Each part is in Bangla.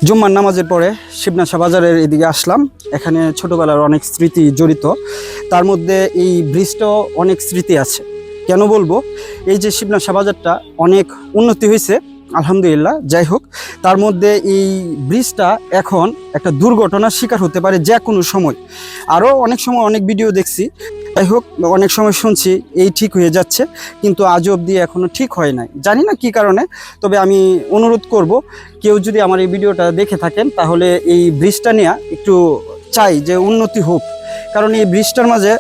জুম্মার নামাজের পরে শিবনাশা বাজারের এদিকে আসলাম। এখানে ছোটবেলার অনেক স্মৃতি জড়িত, তার মধ্যে এই ব্রিজটাও অনেক স্মৃতি আছে। কেন বলবো, এই যে শিবনাশা বাজারটা অনেক উন্নতি হয়েছে আলহামদুলিল্লাহ। যাই হোক, তার মধ্যে এই ব্রিজটা এখন একটা দুর্ঘটনার শিকার হতে পারে যে কোনো সময়। আরও অনেক সময় অনেক ভিডিও দেখছি, যাই হোক অনেক সময় শুনছি এই ঠিক হয়ে যাচ্ছে, কিন্তু আজ অবধি এখনও ঠিক হয় নাই, জানি না কি কারণে। তবে আমি অনুরোধ করব, কেউ যদি আমার এই ভিডিওটা দেখে থাকেন তাহলে এই ব্রিজটা নিয়ে একটু চাই যে উন্নতি হোক। কারণ এই ব্রিজটার মাঝে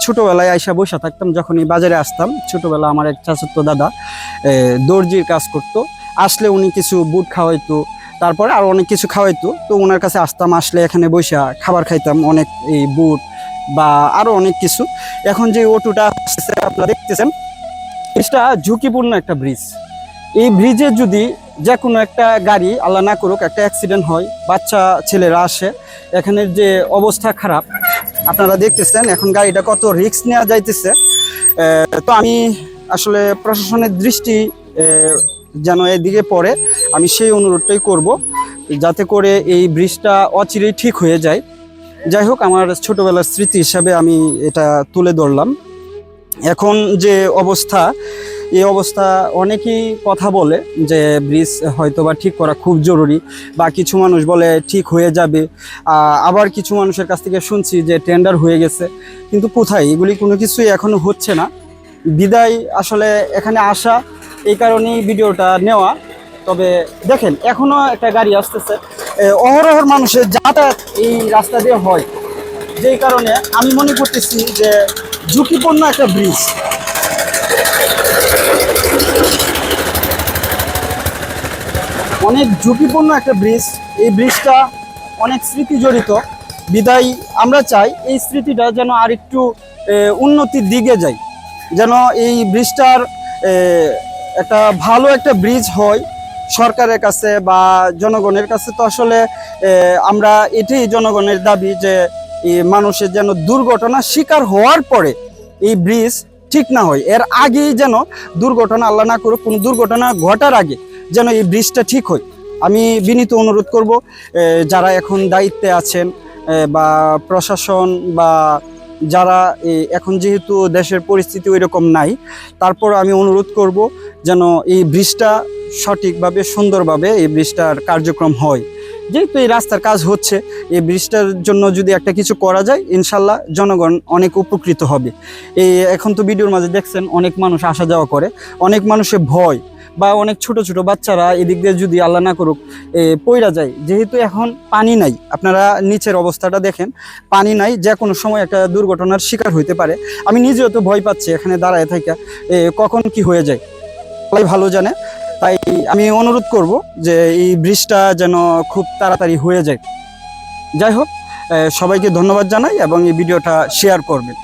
ছোটোবেলায় আইসা বসে থাকতাম, যখন এই বাজারে আসতাম ছোটোবেলা। আমার এক চাচাতো দাদা দর্জির কাজ করতো, আসলে উনি কিছু বুট খাওয়াইতো, তারপরে আর অনেক কিছু খাওয়াইতো। তো ওনার কাছে আসতাম, আসলে এখানে বসে খাবার খাইতাম, অনেক এই বুট বা আরও অনেক কিছু। এখন যে অটোটা আসছে আপনারা দেখতেছেন, ব্রিজটা ঝুঁকিপূর্ণ একটা ব্রিজ। এই ব্রিজে যদি যে কোনো একটা গাড়ি, আল্লাহ না করুক, একটা অ্যাক্সিডেন্ট হয়, বাচ্চা ছেলেরা আসে, এখানের যে অবস্থা খারাপ আপনারা দেখতেছেন। এখন গাড়িটা কত রিস্ক নেওয়া যাইতেছে। তো আমি আসলে প্রশাসনের দৃষ্টি যেন এদিকে পড়ে, আমি সেই অনুরোধটাই করব, যাতে করে এই ব্রিজটা অচিরেই ঠিক হয়ে যায়। যাই হোক, আমার ছোটবেলার স্মৃতি হিসাবে আমি এটা তুলে ধরলাম। এখন যে অবস্থা, এই অবস্থা অনেকেই কথা বলে যে ব্রিজ হয়তো বা ঠিক করা খুব জরুরি, বা কিছু মানুষ বলে ঠিক হয়ে যাবে। আবার কিছু মানুষের কাছ থেকে শুনছি যে টেন্ডার হয়ে গেছে, কিন্তু কোথায়, এগুলি কোনো কিছুই এখনো হচ্ছে না। বিদায় আসলে এখানে আসা, এই কারণেই ভিডিওটা নেওয়া। তবে দেখেন, এখনো একটা গাড়ি আসতেছে, অহরহ মানুষের যাতায়াত এই রাস্তা দিয়ে হয়, যেই কারণে আমি মনে করতেছি যে ঝুঁকিপূর্ণ একটা ব্রিজ। অনেক ঝুঁকিপূর্ণ একটা ব্রিজ। এই ব্রিজটা অনেক স্মৃতি জড়িত, বিদায় আমরা চাই এই স্মৃতিটা যেন আরেকটু উন্নতির দিকে যায়, যেন এই ব্রিজটার একটা ভালো একটা ব্রিজ হয় সরকারের কাছে বা জনগণের কাছে। তো আসলে আমরা এটাই জনগণের দাবি যে এই মানুষের যেন দুর্ঘটনার শিকার হওয়ার পরে এই ব্রিজ ঠিক না হয়, এর আগেই যেন দুর্ঘটনা, আল্লাহ না করুক, কোনো দুর্ঘটনা ঘটার আগে যেন এই ব্রিজটা ঠিক হয়। আমি বিনীত অনুরোধ করব, যারা এখন দায়িত্বে আছেন বা প্রশাসন, বা যারা এখন যেহেতু দেশের পরিস্থিতি ওই রকম নাই, তারপর আমি অনুরোধ করব যেন এই ব্রিজটা সঠিকভাবে, সুন্দরভাবে এই ব্রিজটার কার্যক্রম হয়। যেহেতু এই রাস্তার কাজ হচ্ছে, এই ব্রিজটার জন্য যদি একটা কিছু করা যায়, ইনশাল্লাহ জনগণ অনেক উপকৃত হবে। এই এখন তো ভিডিওর মাঝে দেখছেন অনেক মানুষ আসা যাওয়া করে, অনেক মানুষের ভয়, বা অনেক ছোট ছোট বাচ্চারা এদিক দিয়ে যদি আল্লাহ না করুক পইরা যায়। যেহেতু এখন পানি নাই, আপনারা নিচের অবস্থাটা দেখেন, পানি নাই, যে কোনো সময় একটা দুর্ঘটনার শিকার হইতে পারে। আমি নিজেও তো ভয় পাচ্ছি এখানে দাঁড়ায় থাকা, কখন কি হয়ে যায় সবাই ভালো জানে। তাই আমি অনুরোধ করব যে এই ব্রিজটা যেন খুব তাড়াতাড়ি হয়ে যায়। যাই হোক, সবাইকে ধন্যবাদ জানাই এবং এই ভিডিওটা শেয়ার করবেন।